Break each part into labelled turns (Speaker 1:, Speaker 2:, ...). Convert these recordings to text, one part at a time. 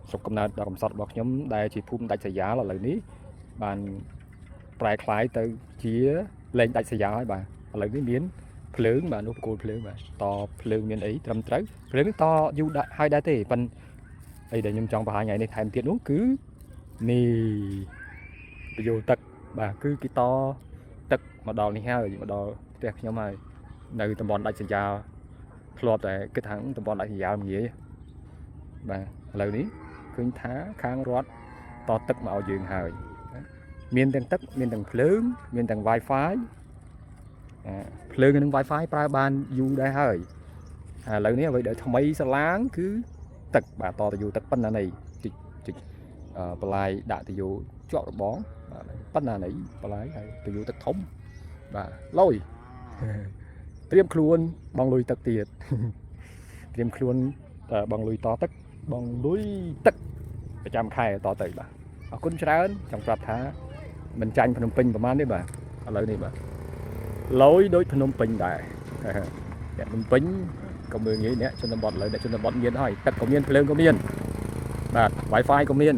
Speaker 1: ស្រុកកំណើតដ៏កំសត់របស់ខ្ញុំដែលជាភូមិដាច់ស្រយាលឥឡូវនេះបានប្រែคล้ายទៅជាលែងដាច់ស្រយាលហើយបាទឥឡូវនេះមានភ្លើងបាទនោះបកគោលភ្លើងបាទតភ្លើងមានអីត្រឹមត្រូវភ្លើងតយូរដាក់ហើយដែរទេប៉ុន្តែអីដែលខ្ញុំចង់បង្ហាញថ្ងៃនេះថែមទៀតនោះគឺនេះពយោទឹកបាទគឺគេតទឹកមកដល់នេះហើយមកដល់ផ្ទះខ្ញុំហើយនៅតំបន់ដាច់ស្រយាលធ្លាប់តែគិតថាតំបន់ដាច់ស្រយាលងាយបាទឥឡូវនេះឃើញថាខាងរដ្ឋតទឹកមកឲ្យយើងហើយមានទាំងទឹកមានទាំងភ្លើងមានទាំង Wi-Fi ភ្លើងនិង Wi-Fi ប្រើបានយូរដែរហើយឥឡូវនេះអ្វីដែលថ្មីស្រឡាងគឺទឹកបាទតទៅយូរទឹកប៉ុណ្ណាណីជីកបន្លាយដាក់ទៅយូរជាប់របងបាទប៉ុណ្ណាណីបន្លាយហើយទៅយូរទឹកធំបាទលុយត្រៀមខ្លួនបងលុយទឹកទៀតត្រៀមខ្លួនបងលុយតទឹកបងលុយទឹកប្រចាំខែតទៅបាទអរគុណច្រើនចង់ប្រាប់ថាមិនចាញ់ភ្នំពេញប្រហែលទេបាទឥឡូវនេះបាទលុយដូចភ្នំពេញដែរអ្នកភ្នំពេញក៏មើលងាយអ្នកជនបទឥឡូវអ្នកជនបទមានហើយទឹកក៏មានភ្លើងក៏មានបាទ Wi-Fi ក៏មាន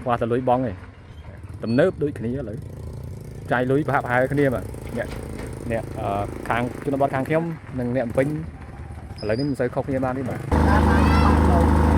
Speaker 1: ខ្វះតែលុយបងឯងទំនើបដូចគ្នាឥឡូវចាយលុយប្រហាក់ប្រហែលគ្នាបាទអ្នកខាងជនបទខាងខ្ញុំនិងអ្នកភ្នំពេញឥឡូវនេះមិនសូវខុសគ្នាបានទេបាទ